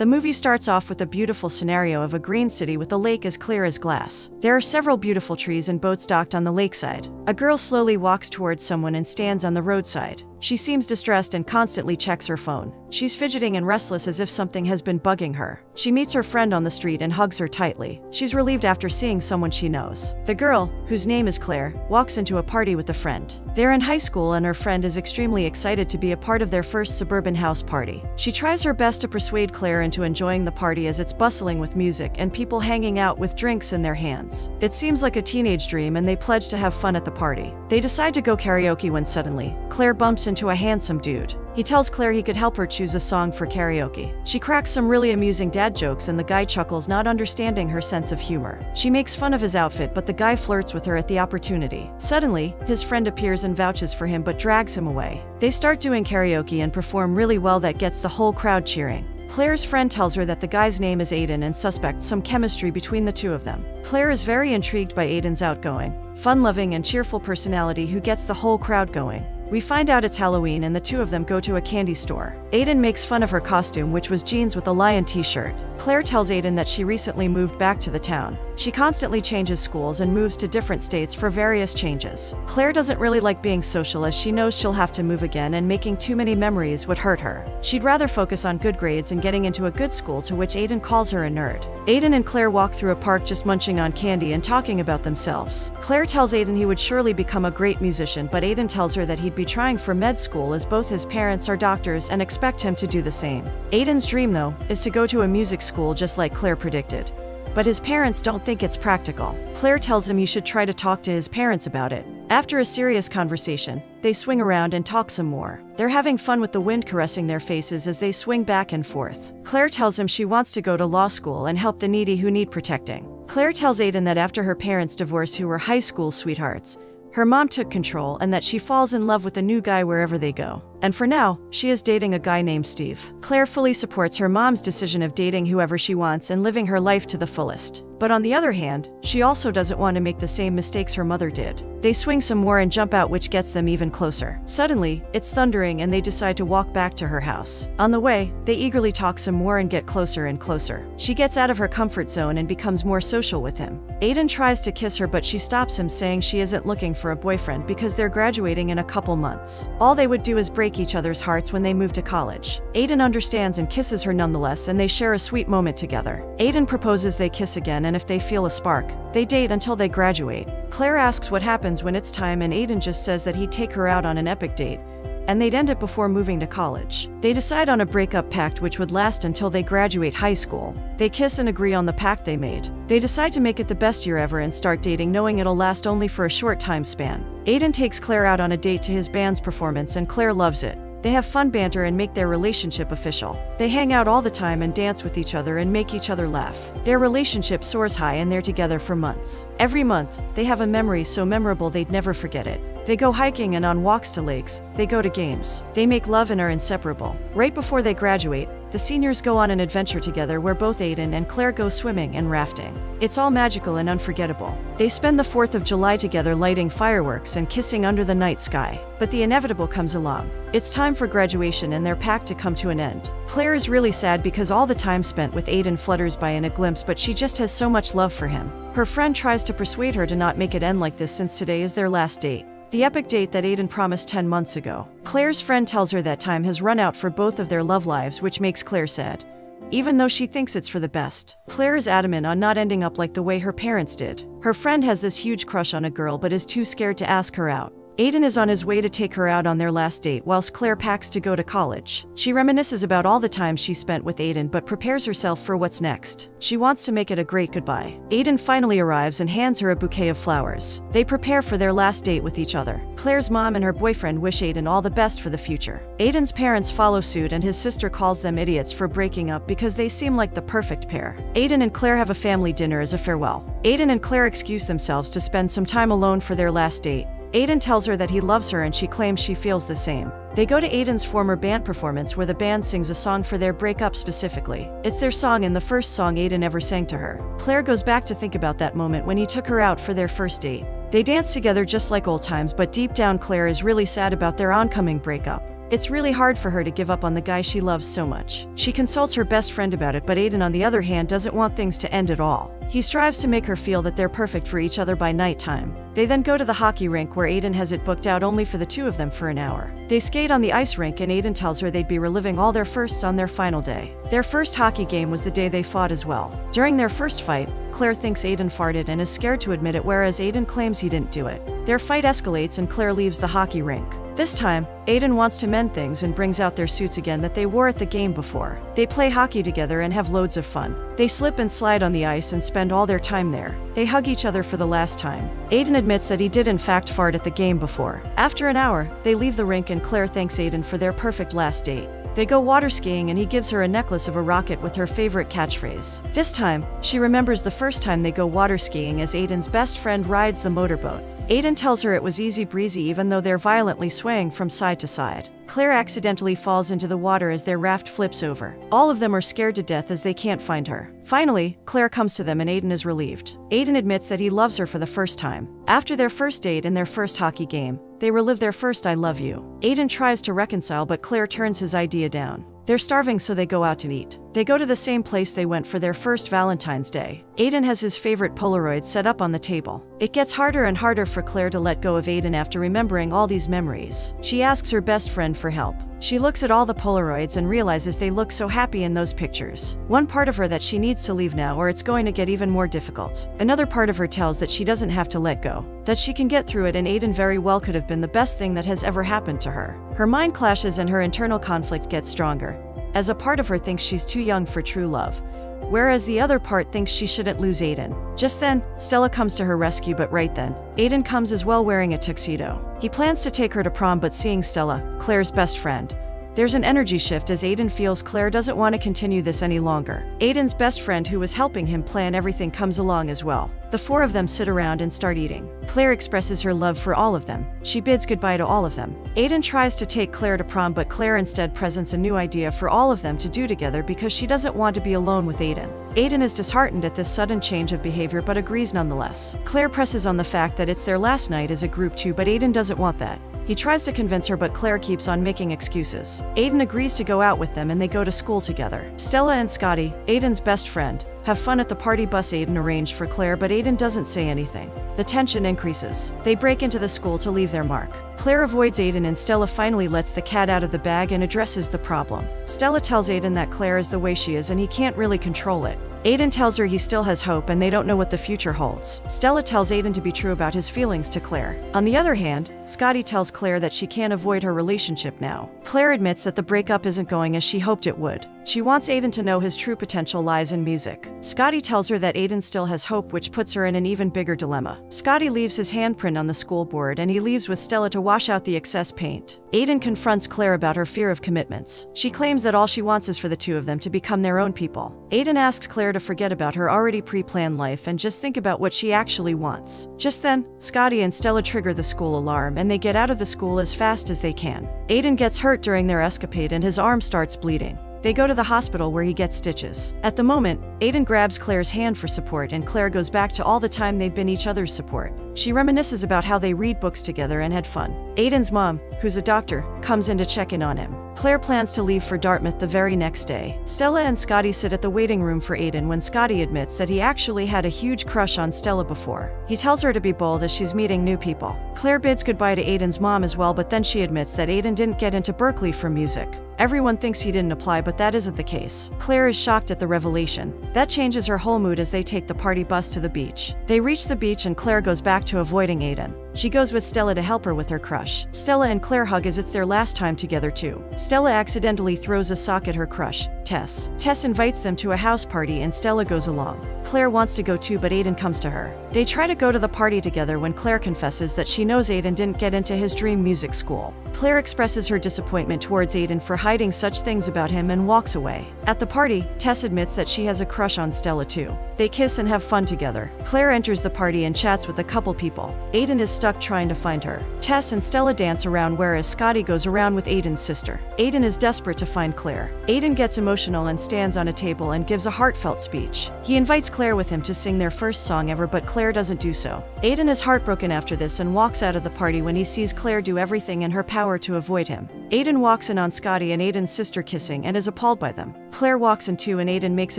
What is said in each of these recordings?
The movie starts off with a beautiful scenario of a green city with a lake as clear as glass. There are several beautiful trees and boats docked on the lakeside. A girl slowly walks towards someone and stands on the roadside. She seems distressed and constantly checks her phone. She's fidgeting and restless as if something has been bugging her. She meets her friend on the street and hugs her tightly. She's relieved after seeing someone she knows. The girl, whose name is Claire, walks into a party with a friend. They're in high school and her friend is extremely excited to be a part of their first suburban house party. She tries her best to persuade Claire into enjoying the party as it's bustling with music and people hanging out with drinks in their hands. It seems like a teenage dream and they pledge to have fun at the party. They decide to go karaoke when suddenly, Claire bumps into a handsome dude. He tells Claire he could help her choose a song for karaoke. She cracks some really amusing dad jokes and the guy chuckles, not understanding her sense of humor. She makes fun of his outfit, but the guy flirts with her at the opportunity. Suddenly, his friend appears and vouches for him but drags him away. They start doing karaoke and perform really well that gets the whole crowd cheering. Claire's friend tells her that the guy's name is Aiden and suspects some chemistry between the two of them. Claire is very intrigued by Aiden's outgoing, fun-loving and cheerful personality who gets the whole crowd going. We find out it's Halloween and the two of them go to a candy store. Aiden makes fun of her costume, which was jeans with a lion t-shirt. Claire tells Aiden that she recently moved back to the town. She constantly changes schools and moves to different states for various changes. Claire doesn't really like being social as she knows she'll have to move again and making too many memories would hurt her. She'd rather focus on good grades and getting into a good school, to which Aiden calls her a nerd. Aiden and Claire walk through a park just munching on candy and talking about themselves. Claire tells Aiden he would surely become a great musician, but Aiden tells her that he'd be trying for med school as both his parents are doctors and expect him to do the same. Aiden's dream, though, is to go to a music school just like Claire predicted. But his parents don't think it's practical. Claire tells him he should try to talk to his parents about it. After a serious conversation, they swing around and talk some more. They're having fun with the wind caressing their faces as they swing back and forth. Claire tells him she wants to go to law school and help the needy who need protecting. Claire tells Aiden that after her parents' divorce, who were high school sweethearts, her mom took control and that she falls in love with a new guy wherever they go. And for now, she is dating a guy named Steve. Claire fully supports her mom's decision of dating whoever she wants and living her life to the fullest. But on the other hand, she also doesn't want to make the same mistakes her mother did. They swing some more and jump out, which gets them even closer. Suddenly, it's thundering and they decide to walk back to her house. On the way, they eagerly talk some more and get closer and closer. She gets out of her comfort zone and becomes more social with him. Aiden tries to kiss her, but she stops him, saying she isn't looking for a boyfriend because they're graduating in a couple months. All they would do is break each other's hearts when they move to college. Aiden understands and kisses her nonetheless, and they share a sweet moment together. Aiden proposes they kiss again, and if they feel a spark, they date until they graduate. Claire asks what happens when it's time, and Aiden just says that he'd take her out on an epic date, and they'd end it before moving to college. They decide on a breakup pact which would last until they graduate high school. They kiss and agree on the pact they made. They decide to make it the best year ever and start dating, knowing it'll last only for a short time span. Aiden takes Claire out on a date to his band's performance and Claire loves it. They have fun banter and make their relationship official. They hang out all the time and dance with each other and make each other laugh. Their relationship soars high and they're together for months. Every month, they have a memory so memorable they'd never forget it. They go hiking and on walks to lakes. They go to games. They make love and are inseparable. Right before they graduate, the seniors go on an adventure together where both Aiden and Claire go swimming and rafting. It's all magical and unforgettable. They spend the 4th of July together, lighting fireworks and kissing under the night sky. But the inevitable comes along. It's time for graduation and their pact to come to an end. Claire is really sad because all the time spent with Aiden flutters by in a glimpse, but she just has so much love for him. Her friend tries to persuade her to not make it end like this since today is their last date. The epic date that Aiden promised 10 months ago. Claire's friend tells her that time has run out for both of their love lives, which makes Claire sad, even though she thinks it's for the best. Claire is adamant on not ending up like the way her parents did. Her friend has this huge crush on a girl but is too scared to ask her out. Aiden is on his way to take her out on their last date whilst Claire packs to go to college. She reminisces about all the time she spent with Aiden but prepares herself for what's next. She wants to make it a great goodbye. Aiden finally arrives and hands her a bouquet of flowers. They prepare for their last date with each other. Claire's mom and her boyfriend wish Aiden all the best for the future. Aiden's parents follow suit and his sister calls them idiots for breaking up because they seem like the perfect pair. Aiden and Claire have a family dinner as a farewell. Aiden and Claire excuse themselves to spend some time alone for their last date. Aiden tells her that he loves her and she claims she feels the same. They go to Aiden's former band performance where the band sings a song for their breakup specifically. It's their song and the first song Aiden ever sang to her. Claire goes back to think about that moment when he took her out for their first date. They dance together just like old times, but deep down Claire is really sad about their oncoming breakup. It's really hard for her to give up on the guy she loves so much. She consults her best friend about it, but Aiden on the other hand doesn't want things to end at all. He strives to make her feel that they're perfect for each other by nighttime. They then go to the hockey rink where Aiden has it booked out only for the two of them for an hour. They skate on the ice rink and Aiden tells her they'd be reliving all their firsts on their final day. Their first hockey game was the day they fought as well. During their first fight, Claire thinks Aiden farted and is scared to admit it, whereas Aiden claims he didn't do it. Their fight escalates and Claire leaves the hockey rink. This time, Aiden wants to mend things and brings out their suits again that they wore at the game before. They play hockey together and have loads of fun. They slip and slide on the ice and spend all their time there. They hug each other for the last time. Aiden admits that he did in fact fart at the game before. After an hour, they leave the rink and Claire thanks Aiden for their perfect last date. They go water skiing and he gives her a necklace of a rocket with her favorite catchphrase. This time, she remembers the first time they go water skiing as Aiden's best friend rides the motorboat. Aiden tells her it was easy breezy even though they're violently swaying from side to side. Claire accidentally falls into the water as their raft flips over. All of them are scared to death as they can't find her. Finally, Claire comes to them and Aiden is relieved. Aiden admits that he loves her for the first time. After their first date and their first hockey game, they relive their first I love you. Aiden tries to reconcile but Claire turns his idea down. They're starving so they go out to eat. They go to the same place they went for their first Valentine's Day. Aiden has his favorite Polaroid set up on the table. It gets harder and harder for Claire to let go of Aiden after remembering all these memories. She asks her best friend for help. She looks at all the Polaroids and realizes they look so happy in those pictures. One part of her that she needs to leave now or it's going to get even more difficult. Another part of her tells that she doesn't have to let go, that she can get through it, and Aiden very well could have been the best thing that has ever happened to her. Her mind clashes and her internal conflict gets stronger, as a part of her thinks she's too young for true love, whereas the other part thinks she shouldn't lose Aiden. Just then, Stella comes to her rescue, but right then, Aiden comes as well wearing a tuxedo. He plans to take her to prom, but seeing Stella, Claire's best friend, there's an energy shift as Aiden feels Claire doesn't want to continue this any longer. Aiden's best friend who was helping him plan everything comes along as well. The four of them sit around and start eating. Claire expresses her love for all of them. She bids goodbye to all of them. Aiden tries to take Claire to prom, but Claire instead presents a new idea for all of them to do together because she doesn't want to be alone with Aiden. Aiden is disheartened at this sudden change of behavior but agrees nonetheless. Claire presses on the fact that it's their last night as a group too, but Aiden doesn't want that. He tries to convince her, but Claire keeps on making excuses. Aiden agrees to go out with them and they go to school together. Stella and Scotty, Aiden's best friend, have fun at the party bus Aiden arranged for Claire, but Aiden doesn't say anything. The tension increases. They break into the school to leave their mark. Claire avoids Aiden and Stella finally lets the cat out of the bag and addresses the problem. Stella tells Aiden that Claire is the way she is and he can't really control it. Aiden tells her he still has hope and they don't know what the future holds. Stella tells Aiden to be true about his feelings to Claire. On the other hand, Scotty tells Claire that she can't avoid her relationship now. Claire admits that the breakup isn't going as she hoped it would. She wants Aiden to know his true potential lies in music. Scotty tells her that Aiden still has hope, which puts her in an even bigger dilemma. Scotty leaves his handprint on the school board and he leaves with Stella to wash out the excess paint. Aiden confronts Claire about her fear of commitments. She claims that all she wants is for the two of them to become their own people. Aiden asks Claire to forget about her already pre-planned life and just think about what she actually wants. Just then, Scotty and Stella trigger the school alarm and they get out of the school as fast as they can. Aiden gets hurt during their escapade and his arm starts bleeding. They go to the hospital where he gets stitches. At the moment, Aiden grabs Claire's hand for support and Claire goes back to all the time they've been each other's support. She reminisces about how they read books together and had fun. Aiden's mom, who's a doctor, comes in to check in on him. Claire plans to leave for Dartmouth the very next day. Stella and Scotty sit at the waiting room for Aiden when Scotty admits that he actually had a huge crush on Stella before. He tells her to be bold as she's meeting new people. Claire bids goodbye to Aiden's mom as well, but then she admits that Aiden didn't get into Berkeley for music. Everyone thinks he didn't apply, but that isn't the case. Claire is shocked at the revelation. That changes her whole mood as they take the party bus to the beach. They reach the beach and Claire goes back to avoiding Aiden. She goes with Stella to help her with her crush. Stella and Claire hug as it's their last time together too. Stella accidentally throws a sock at her crush, Tess. Tess invites them to a house party and Stella goes along. Claire wants to go too, but Aiden comes to her. They try to go to the party together when Claire confesses that she knows Aiden didn't get into his dream music school. Claire expresses her disappointment towards Aiden for hiding such things about him and walks away. At the party, Tess admits that she has a crush on Stella too. They kiss and have fun together. Claire enters the party and chats with a couple people. Aiden is stuck trying to find her. Tess and Stella dance around whereas Scotty goes around with Aiden's sister. Aiden is desperate to find Claire. Aiden gets emotional and stands on a table and gives a heartfelt speech. He invites Claire with him to sing their first song ever, but Claire doesn't do so. Aiden is heartbroken after this and walks out of the party when he sees Claire do everything in her power to avoid him. Aiden walks in on Scotty and Aiden's sister kissing and is appalled by them. Claire walks in too and Aiden makes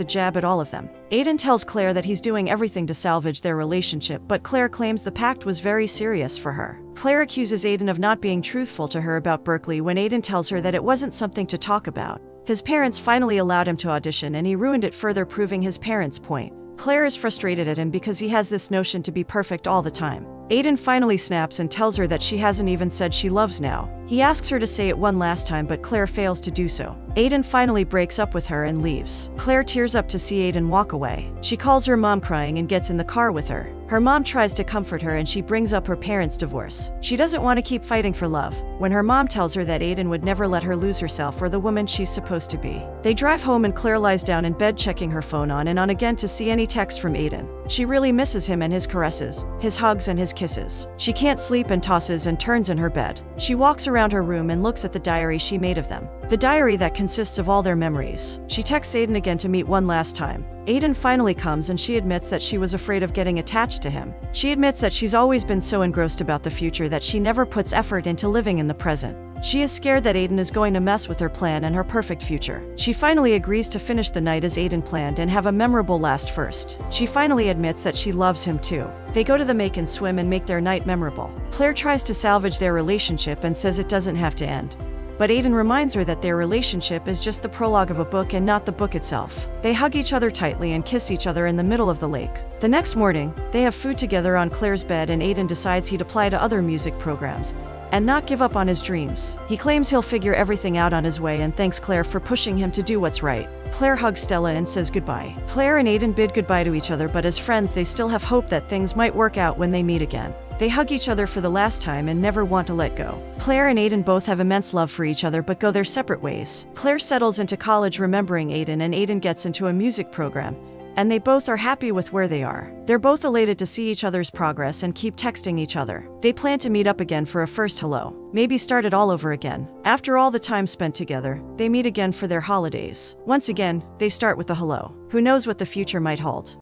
a jab at all of them. Aiden tells Claire that he's doing everything to salvage their relationship, but Claire claims the pact was very serious for her. Claire accuses Aiden of not being truthful to her about Berkeley when Aiden tells her that it wasn't something to talk about. His parents finally allowed him to audition and he ruined it, further proving his parents' point. Claire is frustrated at him because he has this notion to be perfect all the time. Aiden finally snaps and tells her that she hasn't even said she loves now. He asks her to say it one last time, but Claire fails to do so. Aiden finally breaks up with her and leaves. Claire tears up to see Aiden walk away. She calls her mom crying and gets in the car with her. Her mom tries to comfort her and she brings up her parents' divorce. She doesn't want to keep fighting for love, when her mom tells her that Aiden would never let her lose herself or the woman she's supposed to be. They drive home and Claire lies down in bed checking her phone on and on again to see any text from Aiden. She really misses him and his caresses, his hugs and his kisses. She can't sleep and tosses and turns in her bed. She walks around her room and looks at the diary she made of them. The diary that consists of all their memories. She texts Aiden again to meet one last time. Aiden finally comes and she admits that she was afraid of getting attached to him. She admits that she's always been so engrossed about the future that she never puts effort into living in the present. She is scared that Aiden is going to mess with her plan and her perfect future. She finally agrees to finish the night as Aiden planned and have a memorable last first. She finally admits that she loves him too. They go to the make and swim and make their night memorable. Claire tries to salvage their relationship and says it doesn't have to end. But Aiden reminds her that their relationship is just the prologue of a book and not the book itself. They hug each other tightly and kiss each other in the middle of the lake. The next morning, they have food together on Claire's bed and Aiden decides he'd apply to other music programs and not give up on his dreams. He claims he'll figure everything out on his way and thanks Claire for pushing him to do what's right. Claire hugs Stella and says goodbye. Claire and Aiden bid goodbye to each other, but as friends they still have hope that things might work out when they meet again. They hug each other for the last time and never want to let go. Claire and Aiden both have immense love for each other but go their separate ways. Claire settles into college remembering Aiden and Aiden gets into a music program. And they both are happy with where they are. They're both elated to see each other's progress and keep texting each other. They plan to meet up again for a first hello. Maybe start it all over again. After all the time spent together, they meet again for their holidays. Once again, they start with a hello. Who knows what the future might hold?